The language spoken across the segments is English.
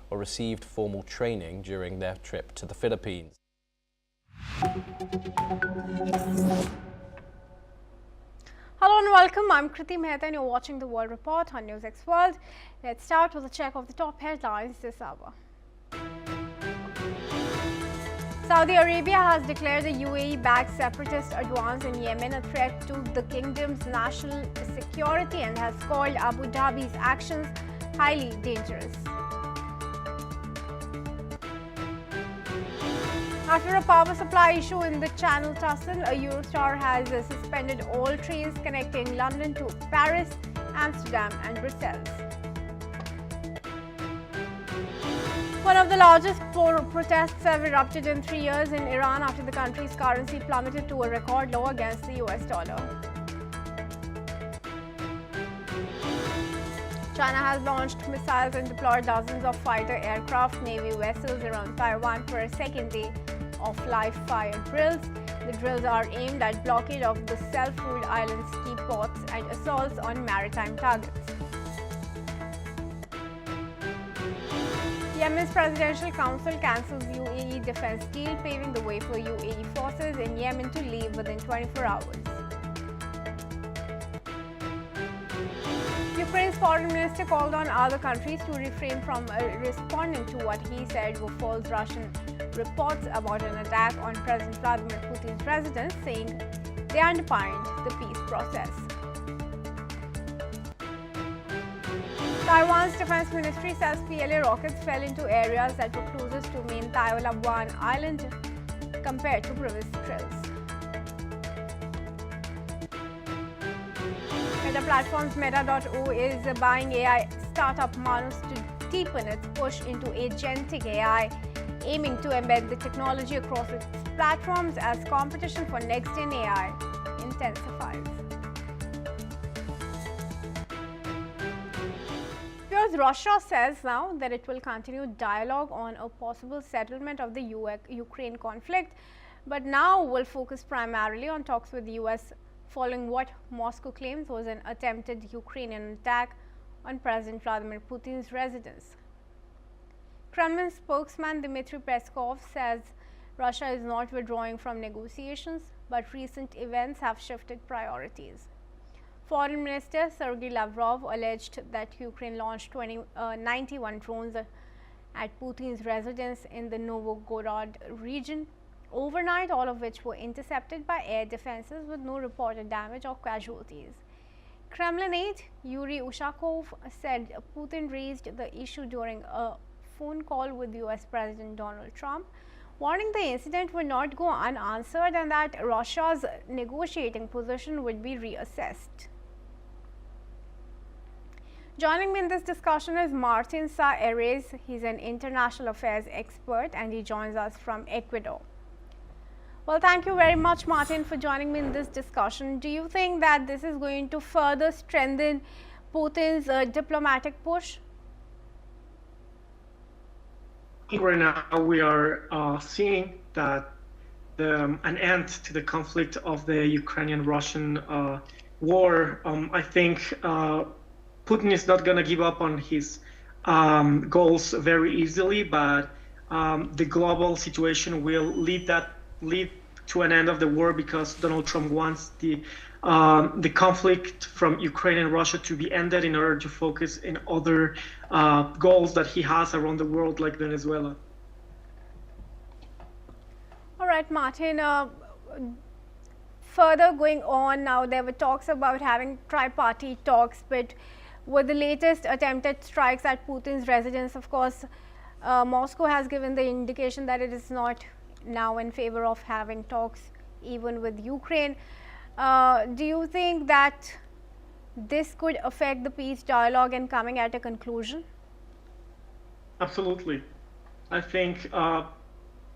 or received formal training during their trip to the Philippines. Hello and welcome. I'm Kriti Mehta and you're watching the World Report on NewsX World. Let's start with a check of the top headlines this hour. Saudi Arabia has declared the UAE-backed separatist advance in Yemen a threat to the kingdom's national security and has called Abu Dhabi's actions highly dangerous. After a power supply issue in the Channel Tunnel, a Eurostar has suspended all trains connecting London to Paris, Amsterdam and Brussels. One of the largest protests have erupted in 3 years in Iran after the country's currency plummeted to a record low against the US dollar. China has launched missiles and deployed dozens of fighter aircraft, Navy vessels around Taiwan for a second day of live-fire drills. The drills are aimed at blockade of the self-ruled island's key ports and assaults on maritime targets. Yemen's Presidential Council cancels UAE defense deal, paving the way for UAE forces in Yemen to leave within 24 hours. Ukraine's foreign minister called on other countries to refrain from responding to what he said were false Russian reports about an attack on President Vladimir Putin's residence, saying they undermined the peace process. Taiwan's defense ministry says PLA rockets fell into areas that were closest to main Taiwan Island compared to previous drills. Meta platforms Meta.o is buying AI startup Manus to deepen its push into agentic AI, aiming to embed the technology across its platforms as competition for next-gen AI intensifies. Russia says now that it will continue dialogue on a possible settlement of the Ukraine conflict, but now will focus primarily on talks with the US following what Moscow claims was an attempted Ukrainian attack on President Vladimir Putin's residence. Kremlin spokesman Dmitry Peskov says Russia is not withdrawing from negotiations, but recent events have shifted priorities. Foreign Minister Sergei Lavrov alleged that Ukraine launched 91 drones at Putin's residence in the Novgorod region overnight, all of which were intercepted by air defenses with no reported damage or casualties. Kremlin aide Yuri Ushakov said Putin raised the issue during a phone call with US President Donald Trump, warning the incident would not go unanswered and that Russia's negotiating position would be reassessed. Joining me in this discussion is Martin Sa-Erez. He's an international affairs expert and he joins us from Ecuador. Well, thank you very much, Martin, for joining me in this discussion. Do you think that this is going to further strengthen Putin's diplomatic push? Right now, we are seeing that an end to the conflict of the Ukrainian-Russian war. I think Putin is not going to give up on his goals very easily, but the global situation will lead to an end of the war because Donald Trump wants the conflict from Ukraine and Russia to be ended in order to focus in other goals that he has around the world, like Venezuela. All right, Martin. Further going on now, there were talks about having tripartite talks, but with the latest attempted strikes at Putin's residence, of course, Moscow has given the indication that it is not now in favor of having talks even with Ukraine. Do you think that this could affect the peace dialogue and coming at a conclusion? Absolutely. I think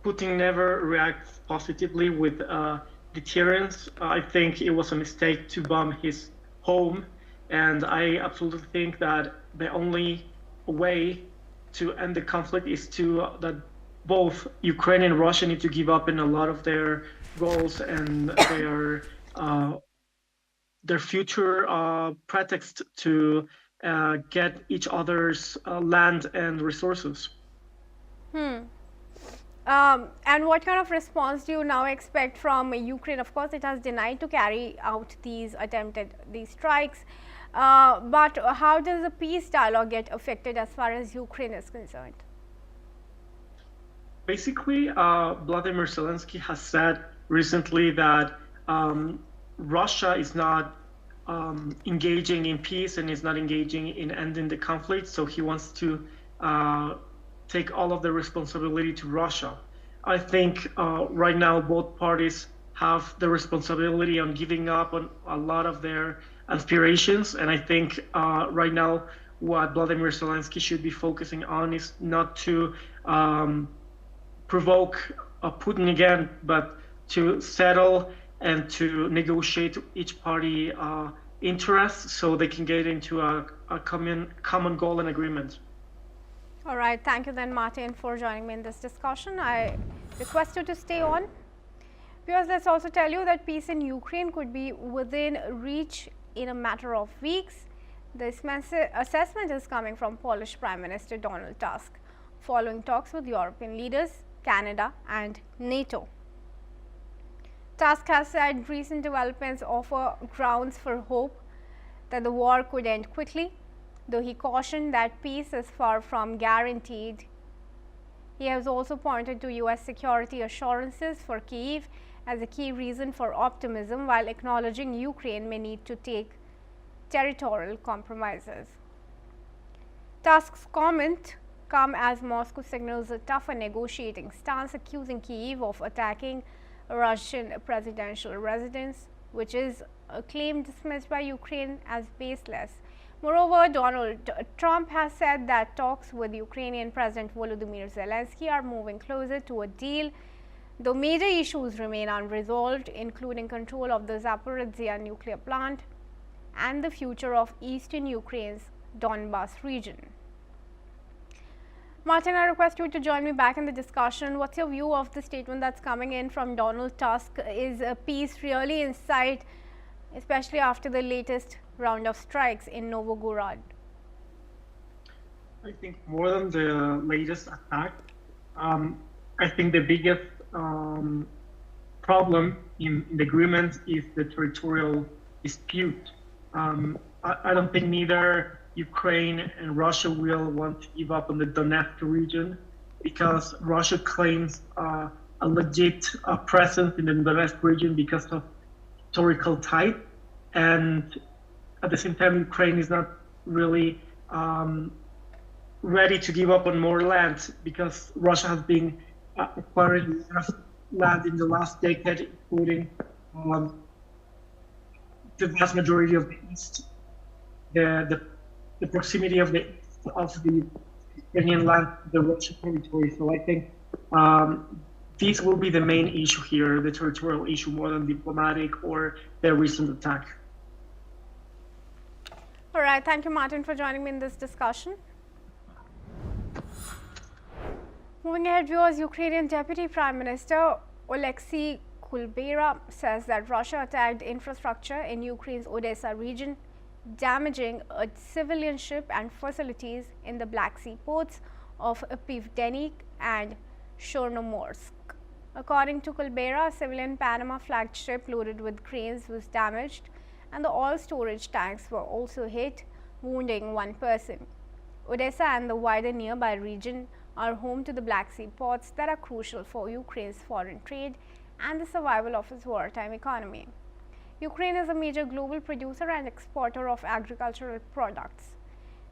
Putin never reacts positively with deterrence. I think it was a mistake to bomb his home. And I absolutely think that the only way to end the conflict is that both Ukraine and Russia need to give up in a lot of their goals and their future pretext to get each other's land and resources. And what kind of response do you now expect from Ukraine? Of course, it has denied to carry out these strikes. But how does the peace dialogue get affected as far as Ukraine is concerned? Basically, Vladimir Zelensky has said recently that Russia is not engaging in peace and is not engaging in ending the conflict. So he wants to take all of the responsibility to Russia. I think right now both parties have the responsibility on giving up on a lot of their aspirations. And I think right now what Vladimir Zelensky should be focusing on is not to provoke Putin again, but to settle and to negotiate each party interests so they can get into a common goal and agreement. All right, thank you then, Martin, for joining me in this discussion. I request you to stay on. Because let's also tell you that peace in Ukraine could be within reach in a matter of weeks. This assessment is coming from Polish Prime Minister Donald Tusk, following talks with European leaders, Canada and NATO. Tusk has said recent developments offer grounds for hope that the war could end quickly, though he cautioned that peace is far from guaranteed. He has also pointed to US security assurances for Kyiv as a key reason for optimism, while acknowledging Ukraine may need to take territorial compromises. Tusk's comment come as Moscow signals a tougher negotiating stance, accusing Kyiv of attacking a Russian presidential residence, which is a claim dismissed by Ukraine as baseless. Moreover, Donald Trump has said that talks with Ukrainian President Volodymyr Zelensky are moving closer to a deal, though major issues remain unresolved, including control of the Zaporizhzhia nuclear plant and the future of eastern Ukraine's Donbas region. Martin, I request you to join me back in the discussion. What's your view of the statement that's coming in from Donald Tusk? Is peace really in sight, especially after the latest round of strikes in Novgorod? I think more than the latest attack, I think the biggest problem in the agreement is the territorial dispute. I don't think neither Ukraine and Russia will want to give up on the Donetsk region because Russia claims a legit presence in the Donetsk region because of historical ties, and at the same time Ukraine is not really ready to give up on more land because Russia has been acquiring land in the last decade, including the vast majority of the east, the proximity of the Ukrainian land to the Russian territory. So I think this will be the main issue here, the territorial issue, more than diplomatic or the recent attack. All right, thank you, Martin, for joining me in this discussion. Moving ahead, viewers, Ukrainian Deputy Prime Minister Oleksiy Kulbera says that Russia attacked infrastructure in Ukraine's Odesa region, damaging a civilian ship and facilities in the Black Sea ports of Pivdenik and Chornomorsk. According to Kulbera, a civilian Panama flagged ship loaded with grains was damaged, and the oil storage tanks were also hit, wounding one person. Odessa and the wider nearby region are home to the Black Sea ports that are crucial for Ukraine's foreign trade and the survival of its wartime economy. Ukraine is a major global producer and exporter of agricultural products.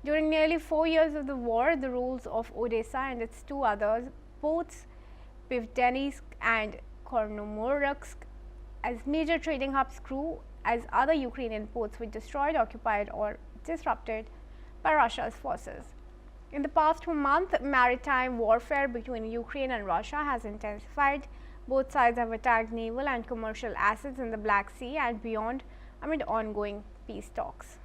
During nearly 4 years of the war, the roles of Odessa and its two other ports, Pivdensk and Chornomorsk, as major trading hubs grew as other Ukrainian ports were destroyed, occupied or disrupted by Russia's forces. In the past month, maritime warfare between Ukraine and Russia has intensified. Both sides have attacked naval and commercial assets in the Black Sea and beyond amid ongoing peace talks.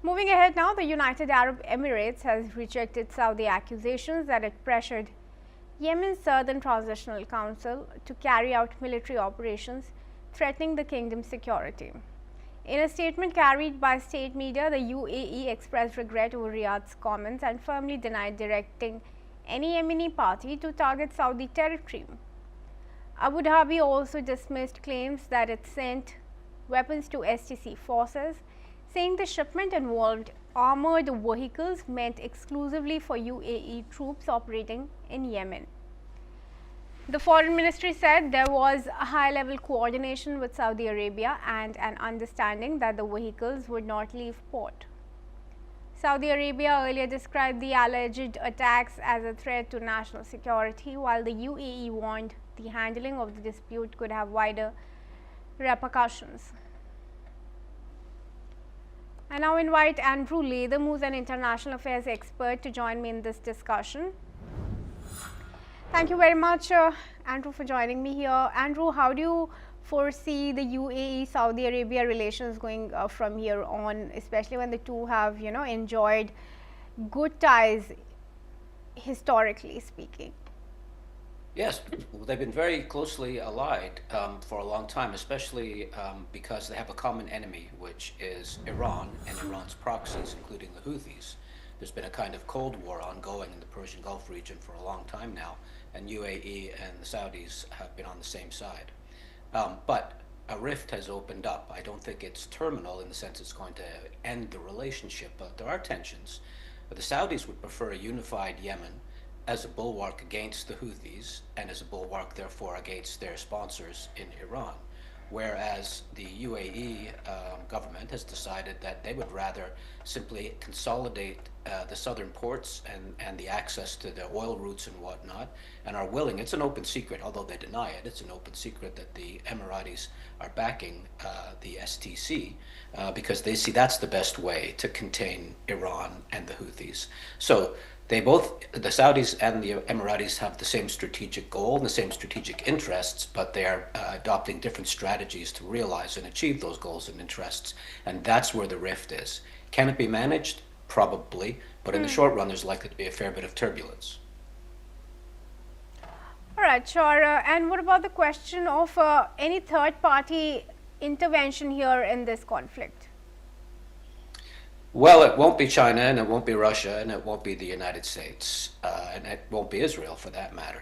Moving ahead now, the United Arab Emirates has rejected Saudi accusations that it pressured Yemen's Southern Transitional Council to carry out military operations threatening the kingdom's security. In a statement carried by state media, the UAE expressed regret over Riyadh's comments and firmly denied directing any Yemeni party to target Saudi territory. Abu Dhabi also dismissed claims that it sent weapons to STC forces, saying the shipment involved armored vehicles meant exclusively for UAE troops operating in Yemen. The foreign ministry said there was a high-level coordination with Saudi Arabia and an understanding that the vehicles would not leave port. Saudi Arabia earlier described the alleged attacks as a threat to national security, while the UAE warned the handling of the dispute could have wider repercussions. I now invite Andrew Latham, who is an international affairs expert, to join me in this discussion. Thank you very much, Andrew, for joining me here. Andrew, how do you foresee the UAE-Saudi Arabia relations going from here on, especially when the two have, enjoyed good ties, historically speaking? Yes, they've been very closely allied for a long time, especially because they have a common enemy, which is Iran and Iran's proxies, including the Houthis. There's been a kind of Cold War ongoing in the Persian Gulf region for a long time now, and UAE and the Saudis have been on the same side. But a rift has opened up. I don't think it's terminal in the sense it's going to end the relationship, but there are tensions. But the Saudis would prefer a unified Yemen as a bulwark against the Houthis and as a bulwark, therefore, against their sponsors in Iran. Whereas the UAE government has decided that they would rather simply consolidate the southern ports and the access to the oil routes and whatnot, and are willing, it's an open secret, although they deny it, it's an open secret that the Emiratis are backing the STC because they see that's the best way to contain Iran and the Houthis. So they both, the Saudis and the Emiratis, have the same strategic goal and the same strategic interests, but they are adopting different strategies to realize and achieve those goals and interests. And that's where the rift is. Can it be managed? Probably. But in the short run, there's likely to be a fair bit of turbulence. All right, sure. And what about the question of any third-party intervention here in this conflict? Well, it won't be China, and it won't be Russia, and it won't be the United States, and it won't be Israel for that matter.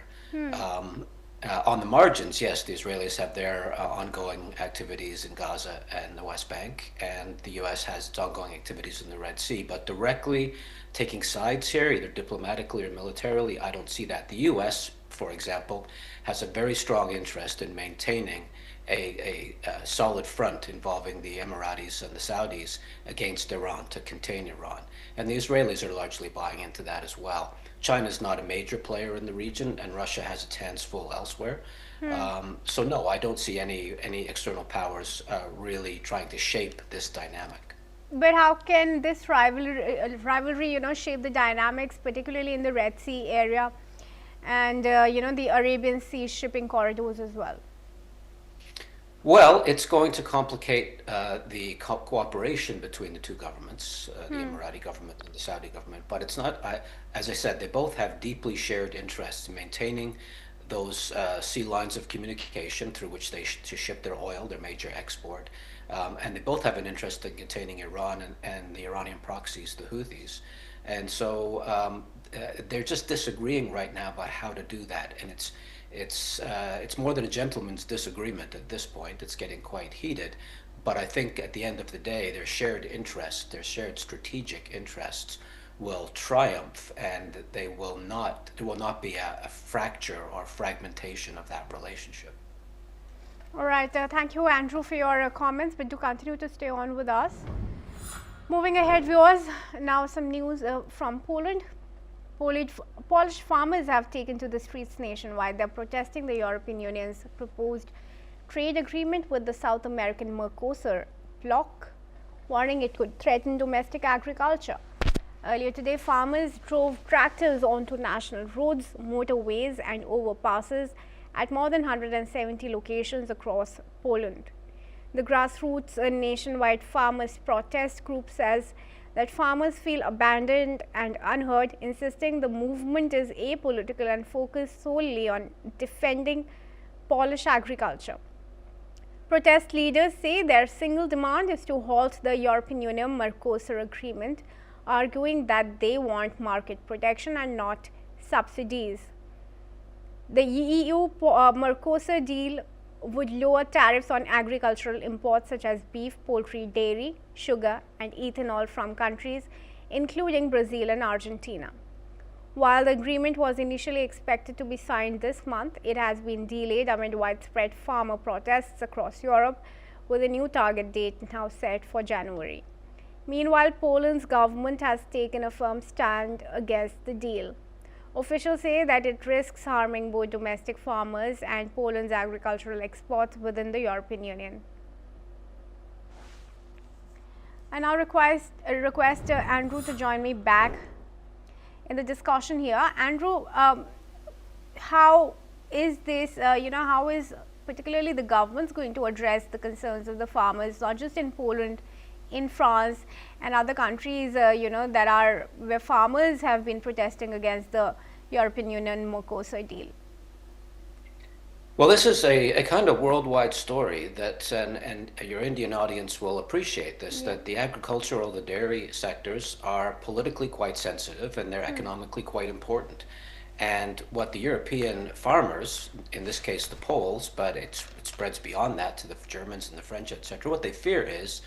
On the margins, yes, the Israelis have their ongoing activities in Gaza and the West Bank, and the U.S. has its ongoing activities in the Red Sea. But directly taking sides here, either diplomatically or militarily, I don't see that. The U.S., for example, has a very strong interest in maintaining a solid front involving the Emiratis and the Saudis against Iran to contain Iran. And the Israelis are largely buying into that as well. China is not a major player in the region, and Russia has its hands full elsewhere. So no, I don't see any external powers really trying to shape this dynamic. But how can this rivalry, shape the dynamics, particularly in the Red Sea area and, the Arabian Sea shipping corridors as well? Well, it's going to complicate the cooperation between the two governments, the Emirati government and the Saudi government. But it's not, as I said, they both have deeply shared interests in maintaining those sea lines of communication through which they to ship their oil, their major export. And they both have an interest in containing Iran and the Iranian proxies, the Houthis. And so they're just disagreeing right now about how to do that. And it's more than a gentleman's disagreement at this point. It's getting quite heated. But I think at the end of the day, their shared interests, their shared strategic interests will triumph, and there will not be a fracture or fragmentation of that relationship. All right. Thank you, Andrew, for your comments, but do continue to stay on with us. Moving ahead, viewers, now some news from Poland. Polish farmers have taken to the streets nationwide. They're protesting the European Union's proposed trade agreement with the South American Mercosur bloc, warning it could threaten domestic agriculture. Earlier today, farmers drove tractors onto national roads, motorways and overpasses at more than 170 locations across Poland. The grassroots nationwide farmers protest group says that farmers feel abandoned and unheard, insisting the movement is apolitical and focused solely on defending Polish agriculture. Protest leaders say their single demand is to halt the European Union Mercosur agreement, arguing that they want market protection and not subsidies. The EU Mercosur deal would lower tariffs on agricultural imports such as beef, poultry, dairy, sugar and ethanol from countries including Brazil and Argentina. While the agreement was initially expected to be signed this month, it has been delayed amid widespread farmer protests across Europe, with a new target date now set for January. Meanwhile, Poland's government has taken a firm stand against the deal. Officials say that it risks harming both domestic farmers and Poland's agricultural exports within the European Union. I now request Andrew to join me back in the discussion here. Andrew, how is this, how is particularly the government's going to address the concerns of the farmers, not just in Poland, in France and other countries, where farmers have been protesting against the European Union Mercosur deal? Well, this is a kind of worldwide story that, and your Indian audience will appreciate this, that the agricultural, the dairy sectors are politically quite sensitive and they're economically quite important. And what the European farmers, in this case the Poles, but it spreads beyond that to the Germans and the French, etc., what they fear is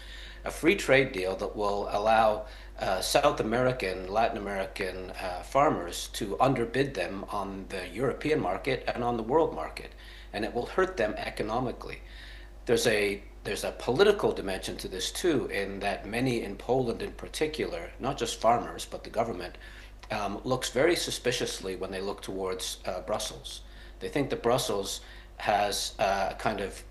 a free trade deal that will allow South American, Latin American farmers to underbid them on the European market and on the world market. And it will hurt them economically. There's a political dimension to this too, in that many in Poland in particular, not just farmers, but the government, looks very suspiciously when they look towards Brussels. They think that Brussels has a kind of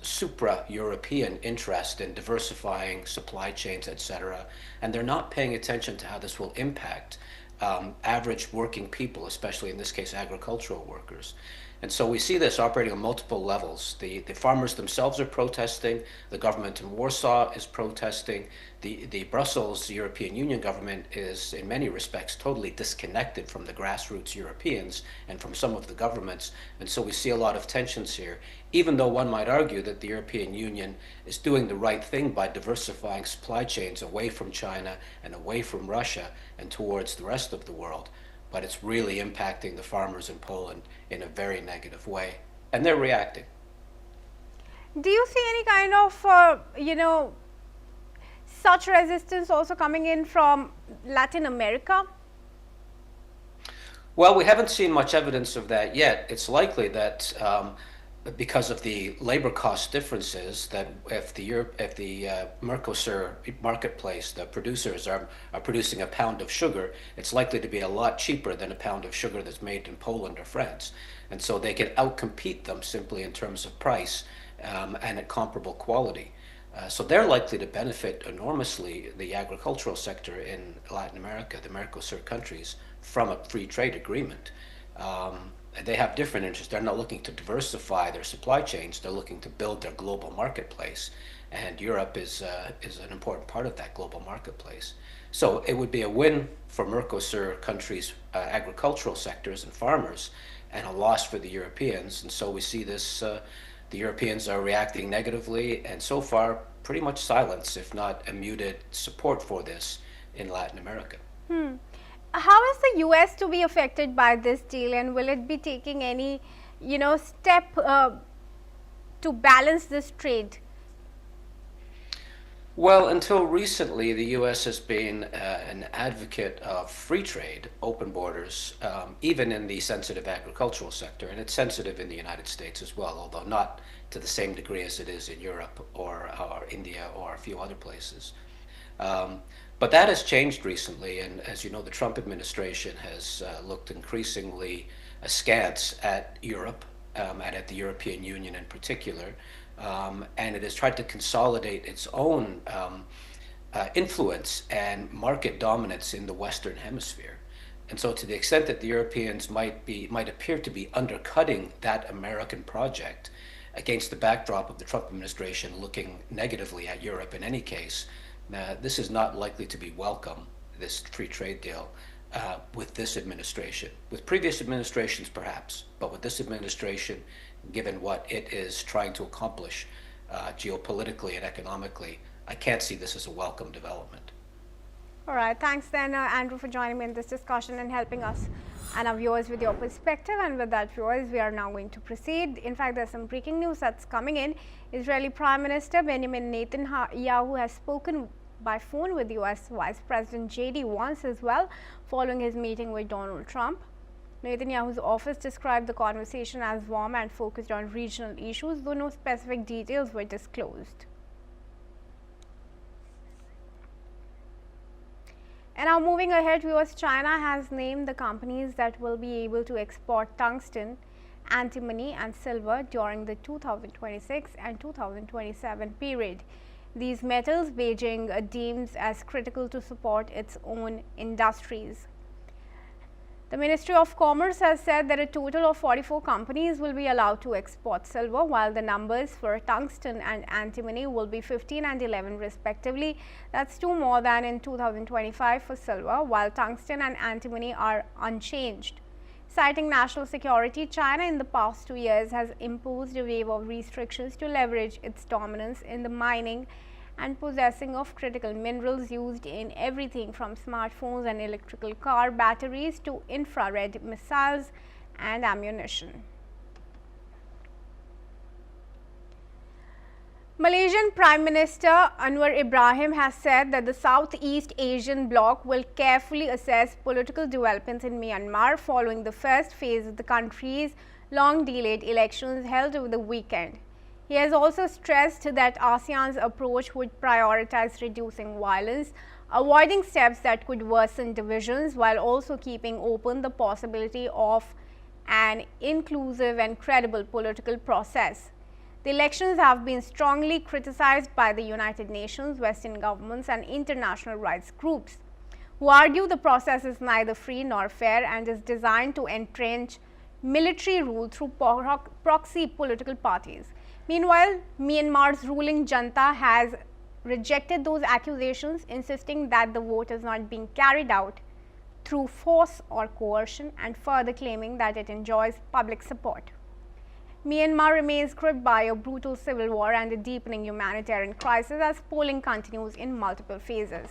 supra-European interest in diversifying supply chains, etc., and they're not paying attention to how this will impact average working people, especially in this case agricultural workers. And so we see this operating on multiple levels. The farmers themselves are protesting, the government in Warsaw is protesting, the Brussels European Union government is in many respects totally disconnected from the grassroots Europeans and from some of the governments. And so we see a lot of tensions here, even though one might argue that the European Union is doing the right thing by diversifying supply chains away from China and away from Russia and towards the rest of the world. But it's really impacting the farmers in Poland in a very negative way, and they're reacting. Do you see any kind of, such resistance also coming in from Latin America? Well, we haven't seen much evidence of that yet. It's likely that because of the labor cost differences, that if the Mercosur marketplace, the producers are producing a pound of sugar, it's likely to be a lot cheaper than a pound of sugar that's made in Poland or France. And so they can outcompete them simply in terms of price and at comparable quality. So they're likely to benefit enormously, the agricultural sector in Latin America, the Mercosur countries, from a free trade agreement. They have different interests. They're not looking to diversify their supply chains. They're looking to build their global marketplace. And Europe is an important part of that global marketplace. So it would be a win for Mercosur countries' agricultural sectors and farmers, and a loss for the Europeans. And so we see this, the Europeans are reacting negatively, and so far pretty much silence, if not a muted support for this in Latin America. How is the US to be affected by this deal, and will it be taking any, step to balance this trade? Well, until recently, the US has been an advocate of free trade, open borders, even in the sensitive agricultural sector, and it's sensitive in the United States as well, although not to the same degree as it is in Europe or India or a few other places. But that has changed recently, and as you know, the Trump administration has looked increasingly askance at Europe, and at the European Union in particular, and it has tried to consolidate its own influence and market dominance in the Western Hemisphere. And so to the extent that the Europeans might appear to be undercutting that American project against the backdrop of the Trump administration looking negatively at Europe in any case, this is not likely to be welcome, this free trade deal, with this administration. With previous administrations, perhaps, but with this administration, given what it is trying to accomplish, geopolitically and economically, I can't see this as a welcome development. All right, thanks then, Andrew, for joining me in this discussion and helping us and our viewers with your perspective. And with that, viewers, we are now going to proceed. In fact, there's some breaking news that's coming in. Israeli Prime Minister Benjamin Netanyahu has spoken by phone with US Vice President J.D. Vance as well, following his meeting with Donald Trump. Netanyahu's office described the conversation as warm and focused on regional issues, though no specific details were disclosed. And now moving ahead, viewers, China has named the companies that will be able to export tungsten, antimony and silver during the 2026 and 2027 period. These metals Beijing deems as critical to support its own industries. The Ministry of Commerce has said that a total of 44 companies will be allowed to export silver, while the numbers for tungsten and antimony will be 15 and 11 respectively. That's 2 more than in 2025 for silver, while tungsten and antimony are unchanged. Citing national security, China in the past 2 years has imposed a wave of restrictions to leverage its dominance in the mining and possessing of critical minerals used in everything from smartphones and electrical car batteries to infrared missiles and ammunition. Malaysian Prime Minister Anwar Ibrahim has said that the Southeast Asian bloc will carefully assess political developments in Myanmar following the first phase of the country's long-delayed elections held over the weekend. He has also stressed that ASEAN's approach would prioritize reducing violence, avoiding steps that could worsen divisions, while also keeping open the possibility of an inclusive and credible political process. The elections have been strongly criticized by the United Nations, Western governments and international rights groups, who argue the process is neither free nor fair and is designed to entrench military rule through proxy political parties. Meanwhile, Myanmar's ruling junta has rejected those accusations, insisting that the vote is not being carried out through force or coercion, and further claiming that it enjoys public support. Myanmar remains gripped by a brutal civil war and a deepening humanitarian crisis as polling continues in multiple phases.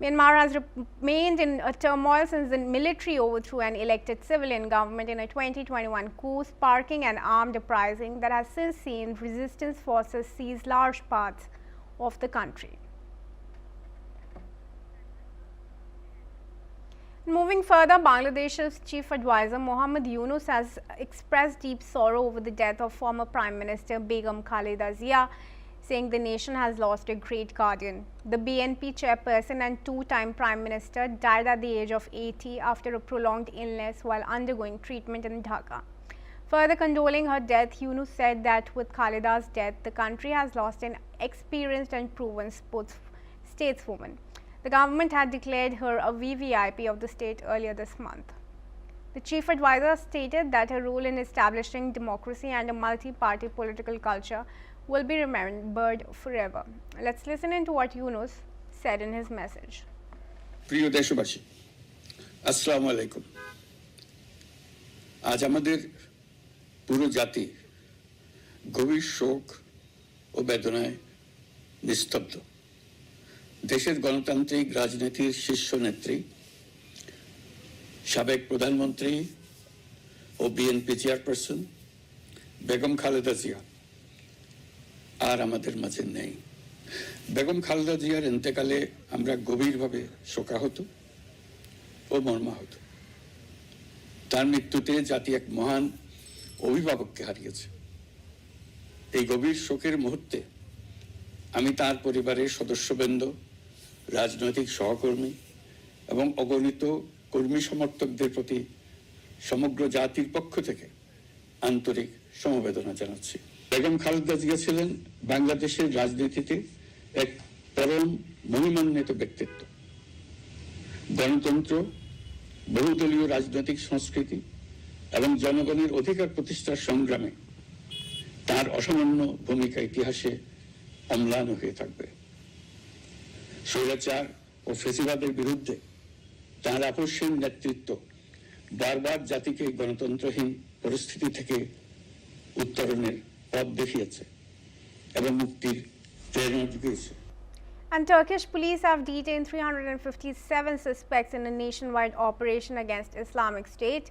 Myanmar has remained in a turmoil since the military overthrew an elected civilian government in a 2021 coup, sparking an armed uprising that has since seen resistance forces seize large parts of the country. Moving further, Bangladesh's chief advisor Mohammad Yunus has expressed deep sorrow over the death of former Prime Minister Begum Khaleda Zia, saying the nation has lost a great guardian. The BNP chairperson and two-time Prime Minister died at the age of 80 after a prolonged illness while undergoing treatment in Dhaka. Further condoling her death, Yunus said that with Khaleda's death, the country has lost an experienced and proven stateswoman. The government had declared her a VVIP of the state earlier this month. The chief advisor stated that her role in establishing democracy and a multi-party political culture will be remembered forever. Let's listen into what Yunus said in his message. প্রিয় দেশবাসী, আসসালামু আলাইকুম। আজ আমাদের পুরো জাতি গভীর শোক ও বেদনায় নিস্তব্ধ। দেশের গণতান্ত্রিক রাজনীতির শীর্ষ নেত্রী, সাবেক প্রধানমন্ত্রী ও বিএনপি চেয়ারপারসন বেগম খালেদা জিয়া আর আমাদের মাঝে নেই। বেগম খালেদা জিয়ার ইন্তেকালে আমরা গভীরভাবে শোকাহত ও মর্মাহত। তার মৃত্যুতে জাতি এক মহান অভিভাবককে হারিয়েছে। এই গভীর শোকের মুহূর্তে আমি তার পরিবারের সদস্যবৃন্দ, রাজনৈতিক সহকর্মী এবং অগণিত কর্মী সমর্থকদের প্রতি সমগ্র জাতির পক্ষ থেকে আন্তরিক সমবেদনা জানাচ্ছি। বেগম খালেদা জিয়া ছিলেন বাংলাদেশের রাজনীতিতে এক পরম মহিমান্বিত ব্যক্তিত্ব। গণতন্ত্র, বহুদলীয় রাজনৈতিক সংস্কৃতি এবং জনগণের অধিকার প্রতিষ্ঠার সংগ্রামে তার অসামান্য ভূমিকা ইতিহাসে অম্লান হয়ে থাকবে। স্বৈরাচার ও ফ্যাসিবাদের বিরুদ্ধে তার আপসহীন নেতৃত্ব বারবার জাতিকে গণতন্ত্রহীন পরিস্থিতি থেকে উত্তরণের পথ দেখিয়েছে। এবং মুক্তির প্রেরণা জুগিয়েছে। And Turkish police have detained 357 suspects in a nationwide operation against Islamic State,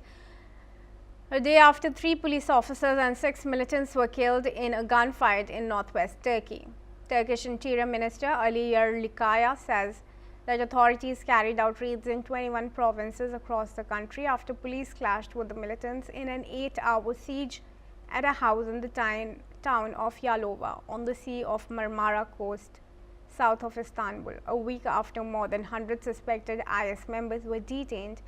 a day after 3 police officers and 6 militants were killed in a gunfight in northwest Turkey. Turkish Interior Minister Ali Yerlikaya says that authorities carried out raids in 21 provinces across the country after police clashed with the militants in an 8-hour siege at a house in the town of Yalova on the Sea of Marmara coast, south of Istanbul, a week after more than 100 suspected IS members were detained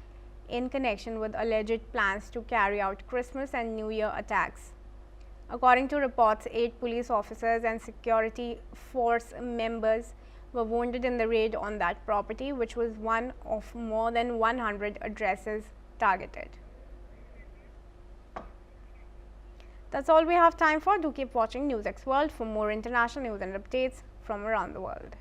in connection with alleged plans to carry out Christmas and New Year attacks. According to reports, 8 police officers and security force members were wounded in the raid on that property, which was one of more than 100 addresses targeted. That's all we have time for. Do keep watching NewsX World for more international news and updates from around the world.